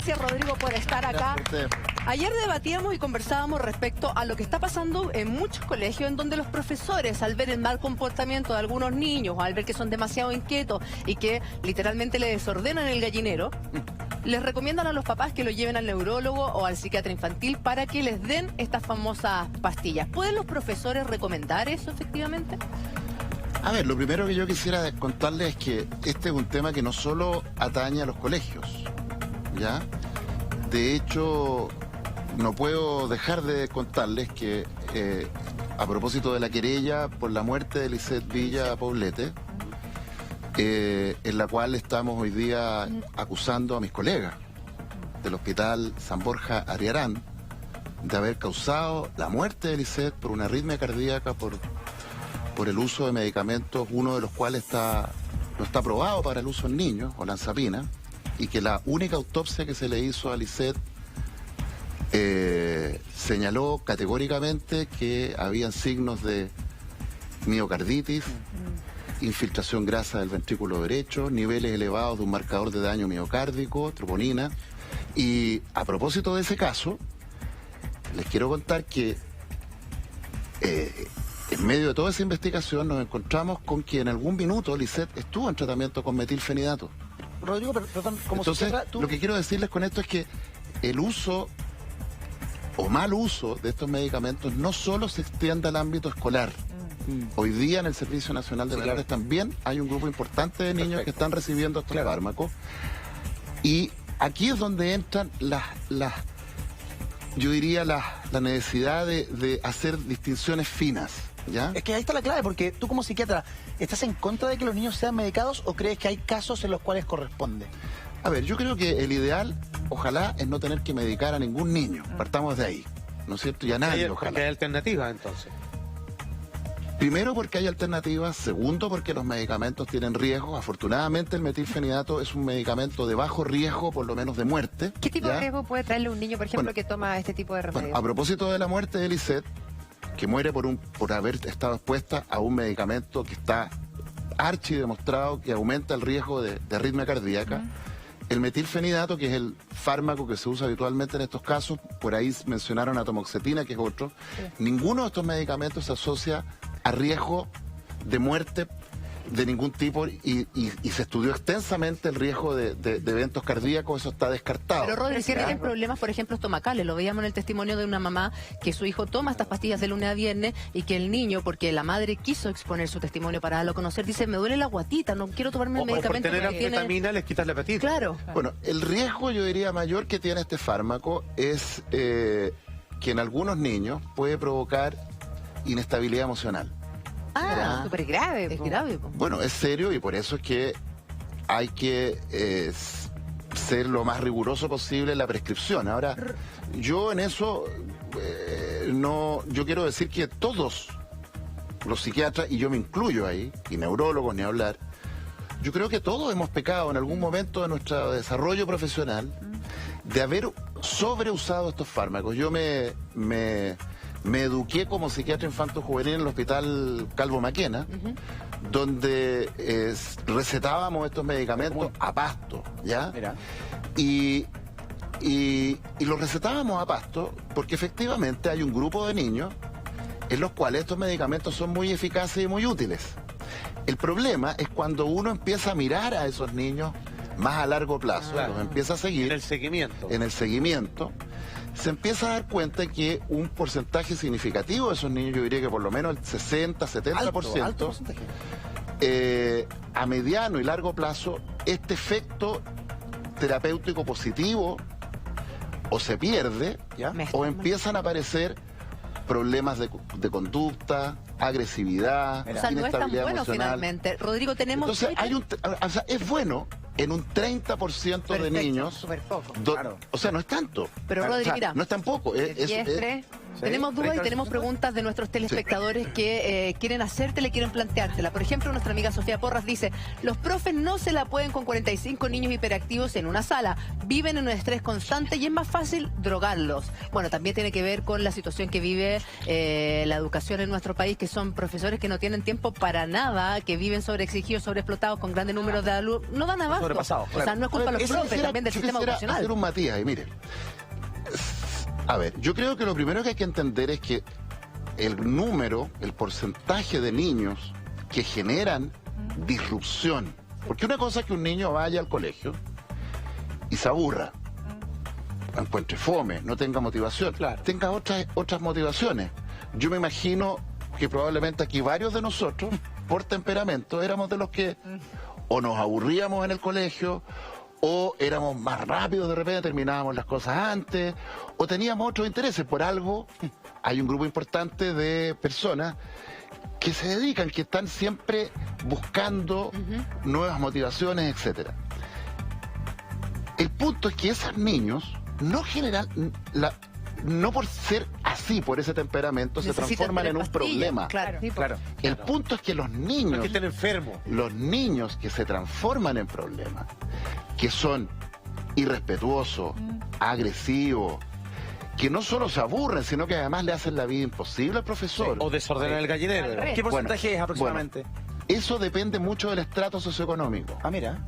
Gracias, Rodrigo, por estar acá. Ayer debatíamos y conversábamos respecto a lo que está pasando en muchos colegios, en donde los profesores, al ver el mal comportamiento de algunos niños, o al ver que son demasiado inquietos y que literalmente le desordenan el gallinero, les recomiendan a los papás que lo lleven al neurólogo o al psiquiatra infantil para que les den estas famosas pastillas. ¿Pueden los profesores recomendar eso efectivamente? A ver, lo primero que yo quisiera contarles es que este es un tema que no solo atañe a los colegios, ¿ya? De hecho, no puedo dejar de contarles que a propósito de la querella por la muerte de Lisette Villa Poblete, en la cual estamos hoy día acusando a mis colegas del Hospital San Borja Ariarán de haber causado la muerte de Lisette por una arritmia cardíaca, por el uso de medicamentos, uno de los cuales no está aprobado para el uso en niños, olanzapina, y que la única autopsia que se le hizo a Lisette señaló categóricamente que habían signos de miocarditis, infiltración grasa del ventrículo derecho, niveles elevados de un marcador de daño miocárdico, troponina. Y a propósito de ese caso, les quiero contar que en medio de toda esa investigación nos encontramos con que en algún minuto Lisette estuvo en tratamiento con metilfenidato. Rodrigo, perdón, como entonces, psiquiatra, tú... lo que quiero decirles con esto es que el uso o mal uso de estos medicamentos no solo se extiende al ámbito escolar. Hoy día en el Servicio Nacional de Menores también hay un grupo importante de niños que están recibiendo estos fármacos. Y aquí es donde entran yo diría la necesidad de hacer distinciones finas, ¿ya? Es que ahí está la clave, porque tú como psiquiatra, ¿estás en contra de que los niños sean medicados o crees que hay casos en los cuales corresponde? A ver, yo creo que el ideal, ojalá, es no tener que medicar a ningún niño. Partamos de ahí, ¿no es cierto? Y a nadie, ojalá. Porque hay alternativas, entonces. Primero, porque hay alternativas. Segundo, porque los medicamentos tienen riesgos. Afortunadamente, el metilfenidato es un medicamento de bajo riesgo, por lo menos de muerte. ¿Qué tipo de riesgo puede traerle un niño, por ejemplo, que toma este tipo de remedios? Bueno, a propósito de la muerte de Lisette, que muere por haber estado expuesta a un medicamento que está archidemostrado que aumenta el riesgo de arritmia cardíaca, el metilfenidato, que es el fármaco que se usa habitualmente en estos casos, por ahí mencionaron atomoxetina, que es otro, ninguno de estos medicamentos se asocia a riesgo de muerte de ningún tipo y se estudió extensamente el riesgo de eventos cardíacos, eso está descartado. Pero Rodri, si tienen problemas, por ejemplo, estomacales, lo veíamos en el testimonio de una mamá que su hijo toma estas pastillas de lunes a viernes y que el niño, porque la madre quiso exponer su testimonio para darlo a conocer, dice, me duele la guatita, no quiero tomarme el medicamento. O por tener anfetamina les quitas la hepatitis. Claro. Bueno, el riesgo, yo diría, mayor que tiene este fármaco es que en algunos niños puede provocar inestabilidad emocional. Ah, súper grave. Es grave. Bueno, es serio y por eso es que hay que ser lo más riguroso posible en la prescripción. Ahora, yo en eso yo quiero decir que todos los psiquiatras, y yo me incluyo ahí, y neurólogos ni hablar, yo creo que todos hemos pecado en algún momento de nuestro desarrollo profesional de haber sobreusado estos fármacos. Yo me eduqué como psiquiatra infanto-juvenil en el Hospital Calvo Maquena, donde recetábamos estos medicamentos a pasto, ¿ya? Mira. Y los recetábamos a pasto porque efectivamente hay un grupo de niños en los cuales estos medicamentos son muy eficaces y muy útiles. El problema es cuando uno empieza a mirar a esos niños más a largo plazo, los empieza a seguir. En el seguimiento. En el seguimiento, se empieza a dar cuenta que un porcentaje significativo de esos niños, yo diría que por lo menos el 60, 70%, alto porcentaje. A mediano y largo plazo, este efecto terapéutico positivo o se pierde, ¿Ya? o empiezan a aparecer problemas de conducta, agresividad, O sea, no es tan inestabilidad bueno emocional. finalmente. Rodrigo, tenemos... Entonces, o sea, es bueno en un 30% de niños. Súper poco. Claro. O sea, no es tanto. Pero, Rodri, o sea, mira. no es tan poco. Diestre. Tenemos dudas y tenemos preguntas de nuestros telespectadores que quieren hacértela y quieren planteártela. Por ejemplo, nuestra amiga Sofía Porras dice, los profes no se la pueden con 45 niños hiperactivos en una sala. Viven en un estrés constante y es más fácil drogarlos. Bueno, también tiene que ver con la situación que vive la educación en nuestro país, que son profesores que no tienen tiempo para nada, que viven sobreexigidos, sobreexplotados con grandes números de alumnos. No dan abasto. Sobrepasados, O sea, no es culpa de los profes, también del sistema educacional. Hacer un matiz ahí, mire. A ver, yo creo que lo primero que hay que entender es que el número, el porcentaje de niños que generan disrupción. Porque una cosa es que un niño vaya al colegio y se aburra, encuentre fome, no tenga motivación, tenga otras motivaciones. Yo me imagino que probablemente aquí varios de nosotros, por temperamento, éramos de los que o nos aburríamos en el colegio, o éramos más rápidos, de repente terminábamos las cosas antes, o teníamos otros intereses. Por algo hay un grupo importante de personas que se dedican, que están siempre buscando nuevas motivaciones, etcétera. El punto es que esos niños no generan, no por ser así, por ese temperamento, se transforman en un problema. El punto es que los niños, no es que estén enfermos. Los niños que se transforman en problemas, que son irrespetuosos, agresivos, que no solo se aburren, sino que además le hacen la vida imposible al profesor. O desordenan el gallinero. ¿Qué porcentaje es aproximadamente? Eso depende mucho del estrato socioeconómico. Ah, mira.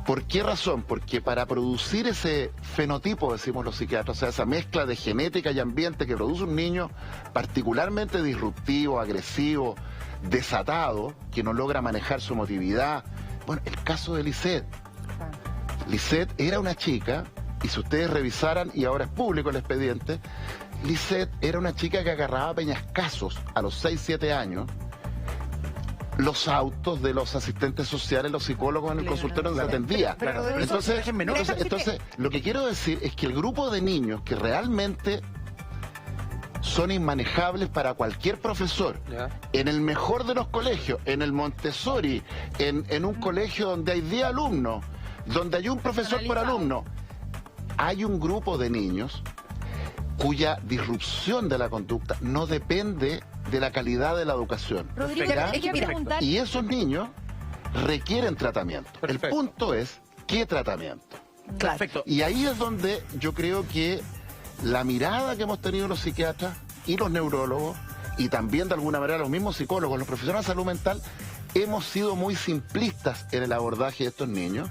¿Por qué razón? Porque para producir ese fenotipo, decimos los psiquiatras, o sea, esa mezcla de genética y ambiente que produce un niño particularmente disruptivo, agresivo, desatado, que no logra manejar su emotividad. Bueno, el caso de Lisette. Lisette era una chica, y si ustedes revisaran, y ahora es público el expediente, Lisette era una chica que agarraba peñascazos a los 6, 7 años, los autos de los asistentes sociales, los psicólogos en el consultorio donde se atendía. Entonces, lo que quiero decir es que el grupo de niños que realmente son inmanejables para cualquier profesor, en el mejor de los colegios, en el Montessori, en un colegio donde hay 10 alumnos, donde hay un profesor por alumno, hay un grupo de niños cuya disrupción de la conducta no depende de la calidad de la educación. Rodrigo, hay que preguntar... Y esos niños requieren tratamiento. Perfecto. El punto es, ¿qué tratamiento? Perfecto. Y ahí es donde yo creo que la mirada que hemos tenido los psiquiatras y los neurólogos, y también de alguna manera los mismos psicólogos, los profesionales de salud mental, hemos sido muy simplistas en el abordaje de estos niños.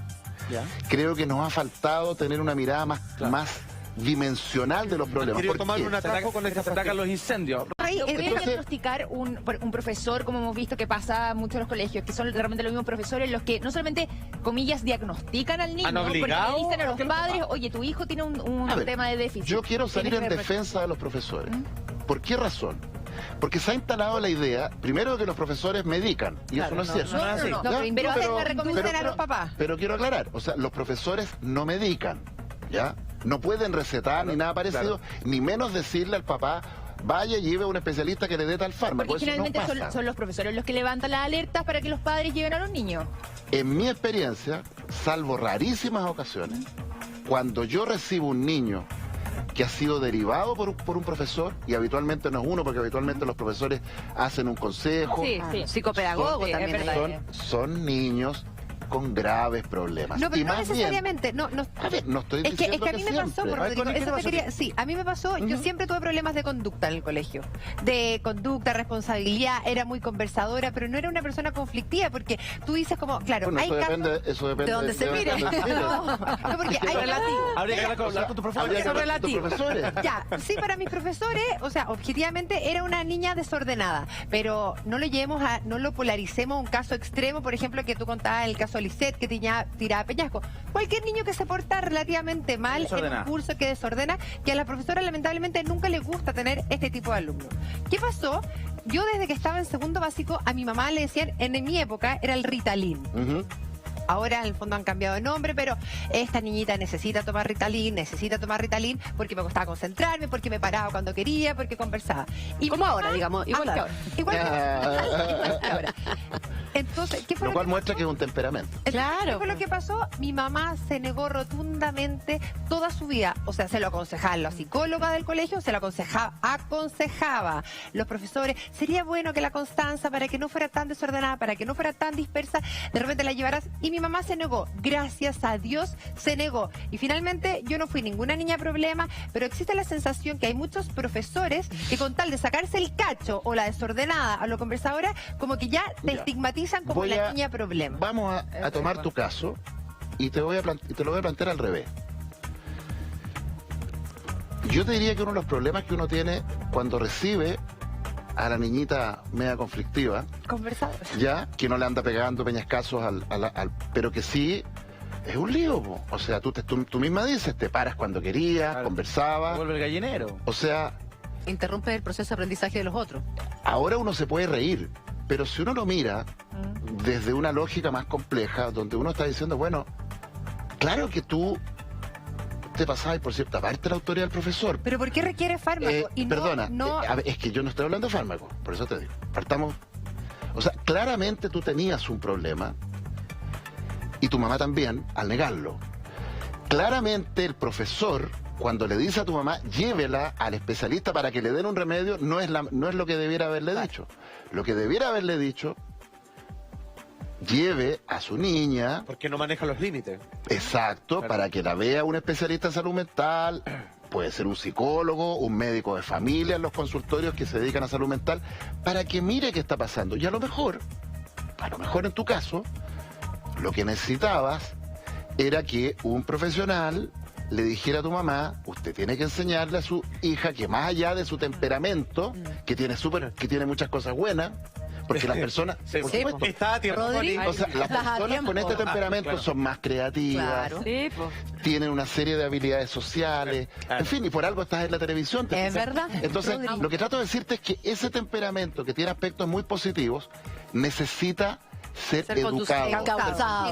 Creo que nos ha faltado tener una mirada más dimensional de los problemas. Quiero tomar un atajo con esta ataca a los incendios. ¿Puede diagnosticar un profesor, como hemos visto que pasa mucho en los colegios, que son realmente los mismos profesores los que no solamente, comillas, diagnostican al niño, porque le dicen a los padres, oye, tu hijo tiene un tema de déficit? Yo quiero salir en defensa de los profesores. ¿Por qué razón? Porque se ha instalado la idea, primero, que los profesores medican, y eso no es cierto. Pero hacen la recomendación a los papás. Pero quiero aclarar, o sea, los profesores no medican, ¿ya? No pueden recetar ni nada parecido, ni menos decirle al papá, vaya y lleve a un especialista que le dé tal fármaco. Porque finalmente son los profesores los que levantan las alertas para que los padres lleven a los niños. En mi experiencia, salvo rarísimas ocasiones, cuando yo recibo un niño que ha sido derivado por un profesor, y habitualmente no es uno, porque habitualmente los profesores hacen un consejo. Psicopedagogo también. Son niños con graves problemas. No, pero y no más necesariamente. Bien, a ver, no estoy diciendo es que a mí me pasó, Rodrigo, a mí me pasó, yo siempre tuve problemas de conducta en el colegio. De conducta, responsabilidad, era muy conversadora, pero no era una persona conflictiva, porque tú dices como, claro, bueno, hay eso depende de donde se mire. No, porque hay relativo. Habría que hablar con tu profesor. Ya, sí, para mis profesores, o sea, objetivamente era una niña desordenada, pero no lo polaricemos a un caso extremo, por ejemplo, que tú contabas el caso de Lisette, que tiraba peñasco. Cualquier niño que se porta relativamente mal en un curso que desordena, que a la profesora lamentablemente nunca le gusta tener este tipo de alumnos. ¿Qué pasó? Yo desde que estaba en segundo básico, a mi mamá le decían, en mi época, era el Ritalin. ahora en el fondo han cambiado de nombre, pero esta niñita necesita tomar Ritalin porque me costaba concentrarme, porque me paraba cuando quería, porque conversaba. Y como mi ahora, mamá- digamos, igual que ahora. Igual que ahora. Entonces, ¿qué fue Lo lo cual que muestra pasó? que es un temperamento. Claro. ¿Qué fue lo que pasó? Mi mamá se negó rotundamente toda su vida. O sea, se lo aconsejaban la psicóloga del colegio, se lo aconsejaba los profesores. Sería bueno que la Constanza, para que no fuera tan desordenada, para que no fuera tan dispersa, de repente la llevaras. Y mi mamá se negó. Gracias a Dios se negó. Y finalmente yo no fui ninguna niña problema, pero existe la sensación que hay muchos profesores que con tal de sacarse el cacho o la desordenada o la conversadora, como que ya te Ya. estigmatizan como la niña problema. Vamos a tomar tu caso y te lo voy a plantear al revés. Yo te diría que uno de los problemas que uno tiene cuando recibe a la niñita media conflictiva, Conversadora. ya, que no le anda pegando peñascazos pero que sí es un lío, po. O sea, tú misma dices, te paras cuando querías, Claro. conversabas, Vuelve el gallinero. o sea, Interrumpe el proceso de aprendizaje de los otros. ahora uno se puede reír, pero si uno lo mira desde una lógica más compleja, donde uno está diciendo, bueno, claro que tú te pasabas por cierta parte la autoridad del profesor. ¿Pero por qué requiere fármaco? Y no- Perdona, no, a ver, es que yo no estoy hablando de fármacos, por eso te digo. Partamos. O sea, claramente tú tenías un problema y tu mamá también, al negarlo. Claramente el profesor, cuando le dice a tu mamá, llévela al especialista para que le den un remedio, no es lo que debiera haberle dicho. Lo que debiera haberle dicho, lleve a su niña, Porque no maneja los límites. exacto, Claro. para que la vea un especialista en salud mental, puede ser un psicólogo, un médico de familia en los consultorios que se dedican a salud mental, para que mire qué está pasando. Y a lo mejor en tu caso, lo que necesitabas era que un profesional le dijera a tu mamá, usted tiene que enseñarle a su hija que más allá de su temperamento, que tiene muchas cosas buenas, porque las personas, por supuesto, Está a tiempo, Rodri. Connie. o sea, las Estás a personas con tiempo. este temperamento Claro. son más creativas, Claro. tienen una serie de habilidades sociales, Claro. en fin, y por algo estás en la televisión. ¿te Es fijas? verdad. Entonces, Rodri. lo que trato de decirte es que ese temperamento que tiene aspectos muy positivos necesita ser Ser educado. encauzado.